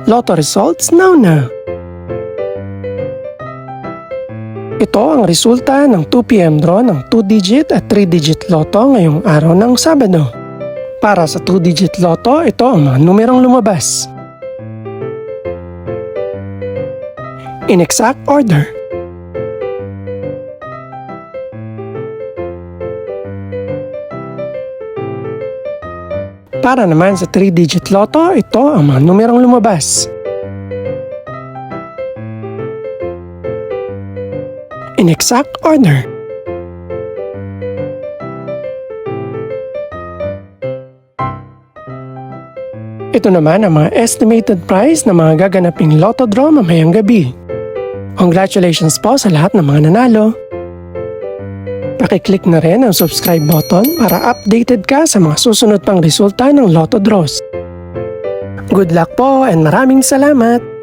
Lotto results now na. Ito ang resulta ng 2 PM draw ng 2-digit at 3-digit lotto ngayong araw ng Sabado. Para sa 2-digit lotto, ito ang mga numerong lumabas. In exact order. Para naman sa 3-digit lotto, ito ang mga numerong lumabas. In exact order. Ito naman ang mga estimated price ng mga gaganaping lotto draw mamayang gabi. Congratulations po sa lahat ng mga nanalo. Pakiclick na rin ang subscribe button para updated ka sa mga susunod pang resulta ng lotto draws. Good luck po and maraming salamat!